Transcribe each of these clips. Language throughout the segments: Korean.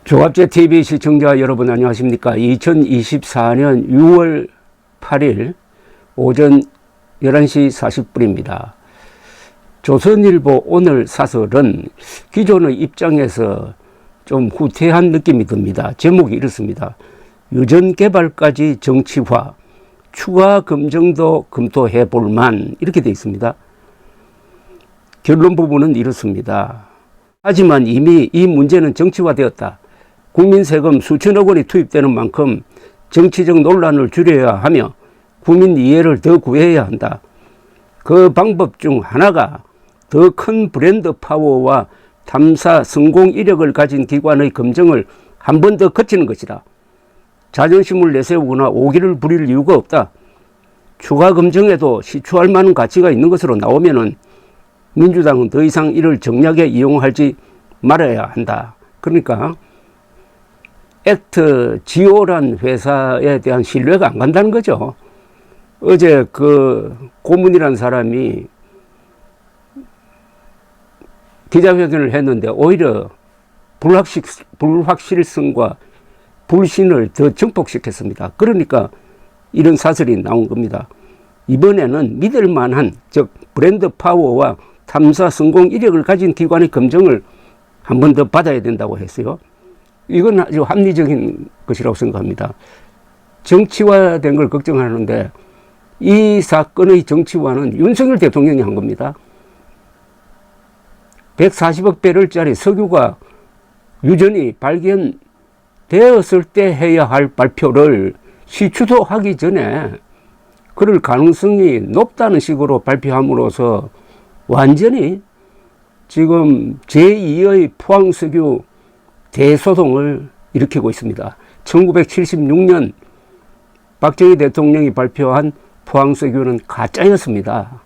조갑제 TV 시청자 여러분 안녕하십니까. 2024년 6월 8일 오전 11시 40분입니다. 조선일보 오늘 사설은 기존의 입장에서 좀 후퇴한 느낌이 듭니다. 제목이 이렇습니다. 유전 개발까지 정치화, 추가 검증도 검토해 볼만, 이렇게 되어 있습니다. 결론 부분은 이렇습니다. 하지만 이미 이 문제는 정치화되었다. 국민 세금 수천억 원이 투입되는 만큼 정치적 논란을 줄여야 하며 국민 이해를 더 구해야 한다. 그 방법 중 하나가 더 큰 브랜드 파워와 탐사 성공 이력을 가진 기관의 검증을 한 번 더 거치는 것이다. 자존심을 내세우거나 오기를 부릴 이유가 없다. 추가 검증에도 시추할 만한 가치가 있는 것으로 나오면은 민주당은 더 이상 이를 정략에 이용하지 말아야 한다. 그러니까 액트 지오란 회사에 대한 신뢰가 안 간다는 거죠. 어제 그 고문이라는 사람이 기자회견을 했는데 오히려 불확실성과 불신을 더 증폭시켰습니다. 그러니까 이런 사설이 나온 겁니다. 이번에는 믿을 만한, 즉 브랜드 파워와 탐사 성공 이력을 가진 기관의 검증을 한 번 더 받아야 된다고 했어요. 이건 아주 합리적인 것이라고 생각합니다. 정치화된 걸 걱정하는데 이 사건의 정치화는 윤석열 대통령이 한 겁니다. 140억 배럴짜리 석유가 유전이 발견되었을 때 해야 할 발표를 시추도 하기 전에 그럴 가능성이 높다는 식으로 발표함으로써 완전히 지금 제2의 포항석유 대소동을 일으키고 있습니다. 1976년 박정희 대통령이 발표한 포항석유는 가짜였습니다.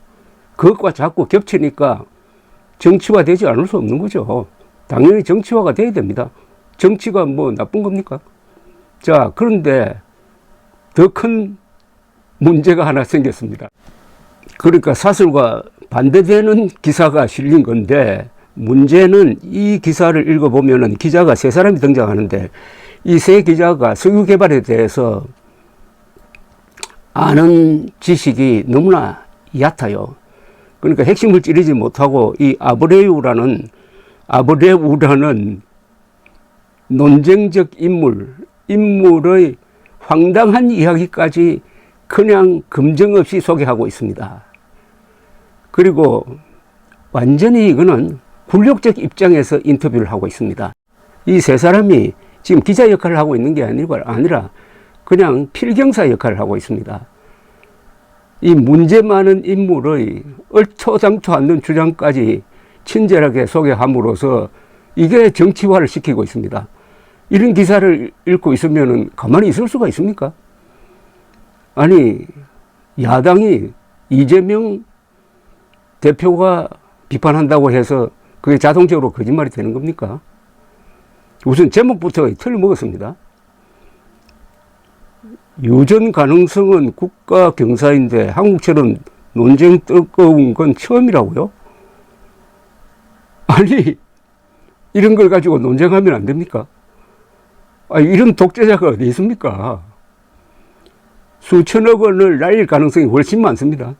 그것과 자꾸 겹치니까 정치화되지 않을 수 없는 거죠. 당연히 정치화가 돼야 됩니다. 정치가 뭐 나쁜 겁니까? 자, 그런데 더 큰 문제가 하나 생겼습니다. 그러니까 사설과 반대되는 기사가 실린 건데, 문제는 이 기사를 읽어보면은 기자가 세 사람이 등장하는데 이 세 기자가 석유 개발에 대해서 아는 지식이 너무나 얕아요. 그러니까 핵심을 찌르지 못하고 이 아브레우라는 논쟁적 인물의 황당한 이야기까지 그냥 검증 없이 소개하고 있습니다. 그리고 완전히 이거는 굴욕적 입장에서 인터뷰를 하고 있습니다. 이 세 사람이 지금 기자 역할을 하고 있는 게 아니라 그냥 필경사 역할을 하고 있습니다. 이 문제 많은 인물의 얼토당토 않는 주장까지 친절하게 소개함으로써 이게 정치화를 시키고 있습니다. 이런 기사를 읽고 있으면 가만히 있을 수가 있습니까? 아니, 야당이 이재명 대표가 비판한다고 해서 그게 자동적으로 거짓말이 되는 겁니까? 우선 제목부터 틀려먹었습니다. 유전 가능성은 국가 경사인데 한국처럼 논쟁 뜨거운 건 처음이라고요? 아니, 이런 걸 가지고 논쟁하면 안 됩니까? 아니, 이런 독재자가 어디 있습니까? 수천억 원을 날릴 가능성이 훨씬 많습니다.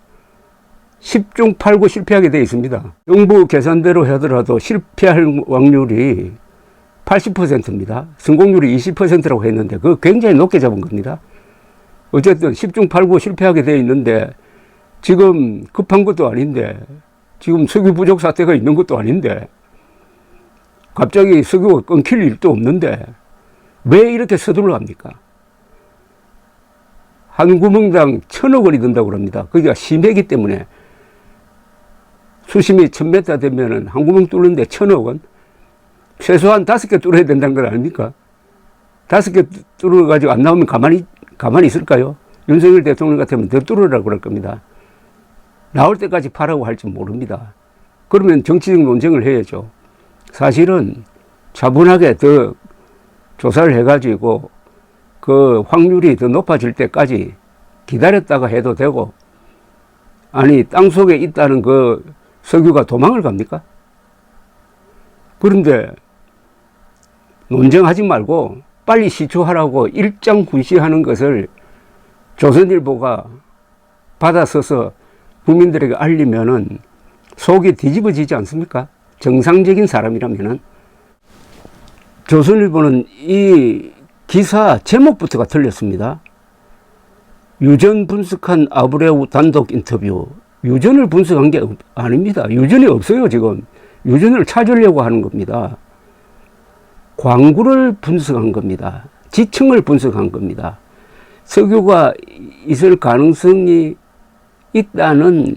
10중 8구 실패하게 되어 있습니다. 정부 계산대로 하더라도 실패할 확률이 80%입니다. 성공률이 20%라고 했는데 그거 굉장히 높게 잡은 겁니다. 어쨌든 10중 8구 실패하게 되어 있는데 지금 급한 것도 아닌데, 지금 석유 부족 사태가 있는 것도 아닌데, 갑자기 석유가 끊길 일도 없는데 왜 이렇게 서둘러 합니까? 한 구멍당 1,000억 원이 든다고 합니다. 그게 심해기 때문에 수심이 1000m 되면은 한 구멍 뚫는데 1,000억 원? 최소한 5개 뚫어야 된다는 건 아닙니까? 5개 뚫어가지고 안 나오면 가만히 있을까요? 윤석열 대통령 같으면 더 뚫으라고 그럴 겁니다. 나올 때까지 파라고 할지 모릅니다. 그러면 정치적 논쟁을 해야죠. 사실은 차분하게 더 조사를 해가지고 그 확률이 더 높아질 때까지 기다렸다가 해도 되고, 아니, 땅속에 있다는 그 석유가 도망을 갑니까? 그런데 논쟁하지 말고 빨리 시추하라고 일장군시하는 것을 조선일보가 받아서서 국민들에게 알리면은 속이 뒤집어지지 않습니까? 정상적인 사람이라면은. 조선일보는 이 기사 제목부터가 틀렸습니다. 유전 분석한 아브레우 단독 인터뷰. 유전을 분석한 게 아닙니다. 유전이 없어요, 지금. 유전을 찾으려고 하는 겁니다. 광구를 분석한 겁니다. 지층을 분석한 겁니다. 석유가 있을 가능성이 있다는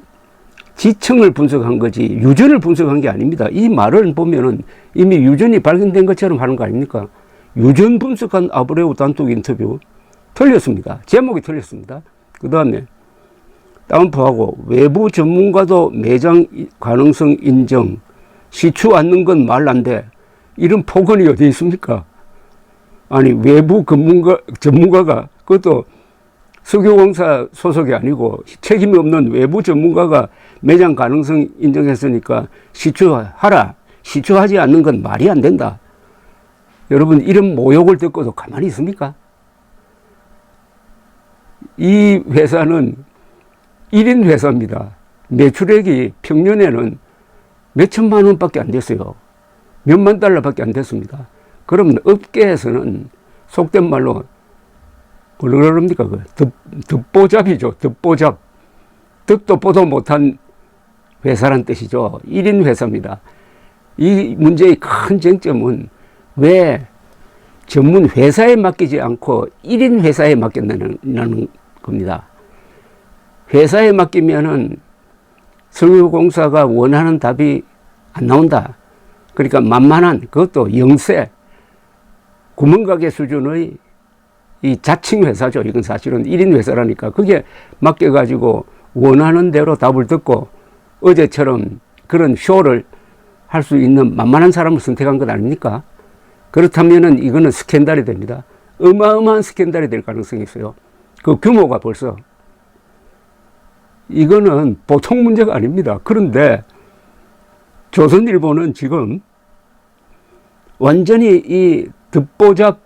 지층을 분석한 거지 유전을 분석한 게 아닙니다. 이 말을 보면은 이미 유전이 발견된 것처럼 하는 거 아닙니까? 유전 분석한 아브레우 단독 인터뷰 틀렸습니다. 제목이 틀렸습니다. 그 다음에 다운표하고 외부 전문가도 매장 가능성 인정 시추 않는 건 말 안 돼. 이런 폭언이 어디 있습니까? 아니 외부 전문가가 그것도 석유공사 소속이 아니고 책임이 없는 외부 전문가가 매장 가능성 인정했으니까 시추하라. 시추하지 않는 건 말이 안 된다. 여러분 이런 모욕을 듣고도 가만히 있습니까? 이 회사는 1인 회사입니다. 매출액이 평년에는 몇 천만 원밖에 안 됐어요. 몇만 달러밖에 안 됐습니다. 그러면 업계에서는 속된 말로 뭐라 그럽니까? 득보잡이죠. 득보잡. 득도 보도 못한 회사란 뜻이죠. 1인 회사입니다. 이 문제의 큰 쟁점은 왜 전문 회사에 맡기지 않고 1인 회사에 맡겼냐는 겁니다. 회사에 맡기면은 석유공사가 원하는 답이 안 나온다. 그러니까 만만한 그것도 영세 구멍가게 수준의 이 자칭 회사죠. 이건 사실은 1인 회사라니까 그게 맡겨가지고 원하는 대로 답을 듣고 어제처럼 그런 쇼를 할 수 있는 만만한 사람을 선택한 것 아닙니까? 그렇다면은 이거는 스캔들이 됩니다. 어마어마한 스캔들이 될 가능성이 있어요. 그 규모가 벌써 이거는 보통 문제가 아닙니다. 그런데 조선일보는 지금 완전히 이 듣보잡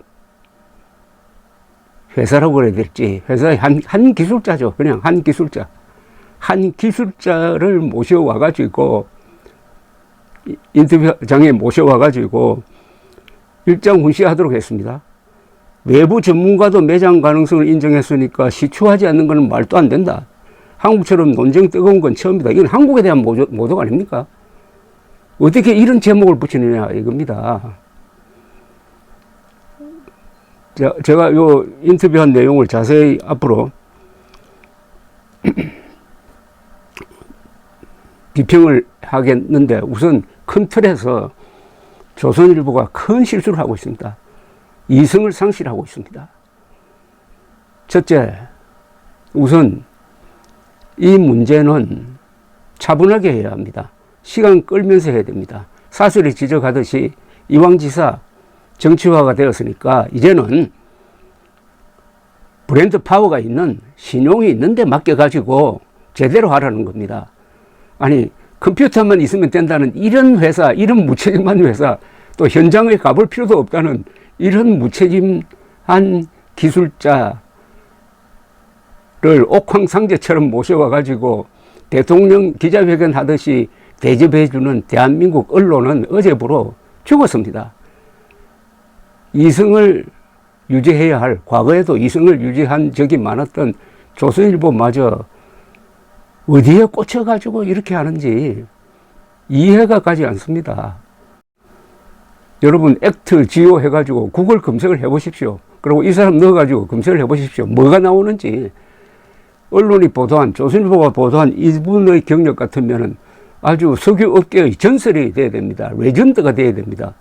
회사라고 그래야 될지 회사의 한 기술자죠. 그냥 한 기술자. 한 기술자를 모셔와가지고 인터뷰장에 모셔와가지고 일장훈시하도록 했습니다. 외부 전문가도 매장 가능성을 인정했으니까 시추하지 않는 것은 말도 안 된다. 한국처럼 논쟁 뜨거운 건 처음이다. 이건 한국에 대한 모독 아닙니까? 어떻게 이런 제목을 붙이느냐 이겁니다. 제가 요 인터뷰한 내용을 자세히 앞으로 비평을 하겠는데 우선 큰 틀에서 조선일보가 큰 실수를 하고 있습니다. 이성을 상실하고 있습니다. 첫째, 우선 이 문제는 차분하게 해야 합니다. 시간 끌면서 해야 됩니다. 사설이 지적하듯이 이왕지사 정치화가 되었으니까 이제는 브랜드 파워가 있는 신용이 있는데 맡겨가지고 제대로 하라는 겁니다. 아니 컴퓨터만 있으면 된다는 이런 회사, 이런 무책임한 회사, 또 현장에 가볼 필요도 없다는 이런 무책임한 기술자를 옥황상제처럼 모셔와가지고 대통령 기자회견 하듯이 대접해주는 대한민국 언론은 어제부로 죽었습니다. 이성을 유지해야 할, 과거에도 이성을 유지한 적이 많았던 조선일보마저 어디에 꽂혀가지고 이렇게 하는지 이해가 가지 않습니다. 여러분 액트 지오 해가지고 구글 검색을 해보십시오. 그리고 이 사람 넣어가지고 검색을 해보십시오. 뭐가 나오는지. 언론이 보도한, 조선일보가 보도한 이분의 경력 같으면은 아주 석유업계의 전설이 돼야 됩니다. 레전드가 돼야 됩니다.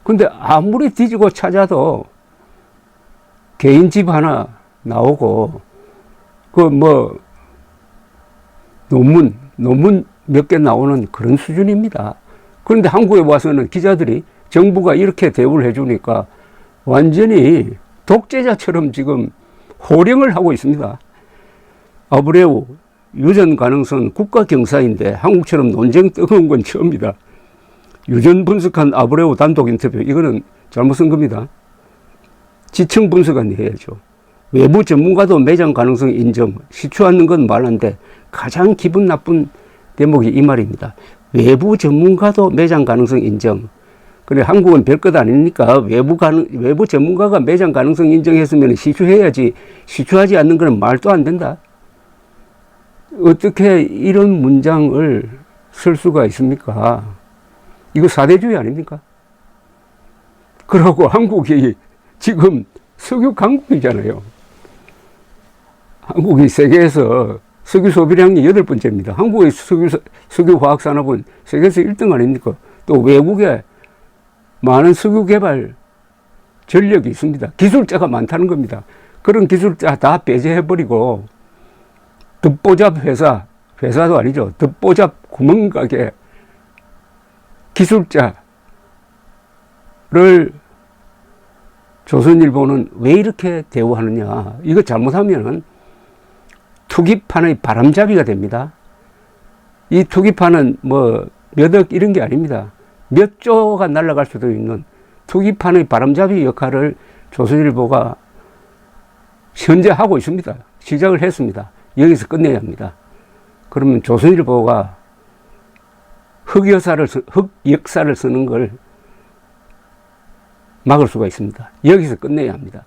근데 아무리 뒤지고 찾아도 개인 집 하나 나오고 논문 몇 개 나오는 그런 수준입니다. 그런데 한국에 와서는 기자들이 정부가 이렇게 대우를 해주니까 완전히 독재자처럼 지금 호령을 하고 있습니다. 아브레우 유전 가능성 국가 경사인데 한국처럼 논쟁 뜨거운 건 처음이다. 유전 분석한 아브레오 단독 인터뷰, 이거는 잘못 쓴 겁니다. 지층 분석은 해야죠. 외부 전문가도 매장 가능성 인정, 시추하는 건 말한데 가장 기분 나쁜 대목이 이 말입니다. 외부 전문가도 매장 가능성 인정. 그래, 한국은 별것 아니니까 외부 전문가가 매장 가능성 인정했으면 시추해야지, 시추하지 않는 건 말도 안 된다. 어떻게 이런 문장을 쓸 수가 있습니까? 이거 사대주의 아닙니까? 그러고 한국이 지금 석유 강국이잖아요. 한국이 세계에서 석유 소비량이 8번째입니다. 한국의 석유 화학 산업은 세계에서 1등 아닙니까? 또 외국에 많은 석유 개발 전력이 있습니다. 기술자가 많다는 겁니다. 그런 기술자 다 배제해버리고 듣보잡 회사도 아니죠. 듣보잡 구멍가게 기술자를 조선일보는 왜 이렇게 대우하느냐. 이거 잘못하면 투기판의 바람잡이가 됩니다. 이 투기판은 뭐 몇 억 이런 게 아닙니다. 몇 조가 날아갈 수도 있는 투기판의 바람잡이 역할을 조선일보가 현재 하고 있습니다. 시작을 했습니다. 여기서 끝내야 합니다. 그러면 조선일보가 흑역사를 쓰는 걸 막을 수가 있습니다. 여기서 끝내야 합니다.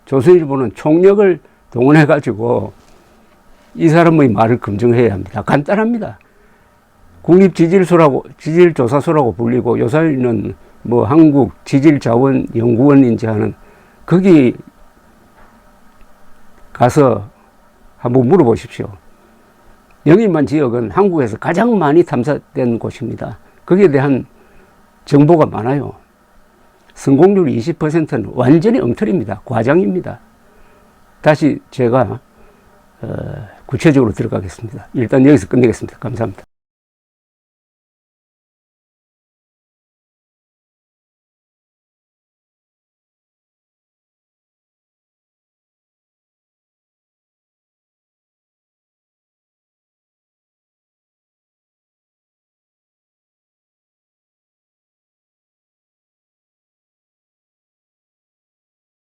조선일보는 총력을 동원해가지고 이 사람의 말을 검증해야 합니다. 간단합니다. 국립지질조사소라고 불리고 요새는 뭐 한국지질자원연구원인지 하는, 거기 가서 한번 물어보십시오. 영일만 지역은 한국에서 가장 많이 탐사된 곳입니다. 거기에 대한 정보가 많아요. 성공률 20%는 완전히 엉터리입니다. 과장입니다. 다시 제가 구체적으로 들어가겠습니다. 일단 여기서 끝내겠습니다. 감사합니다.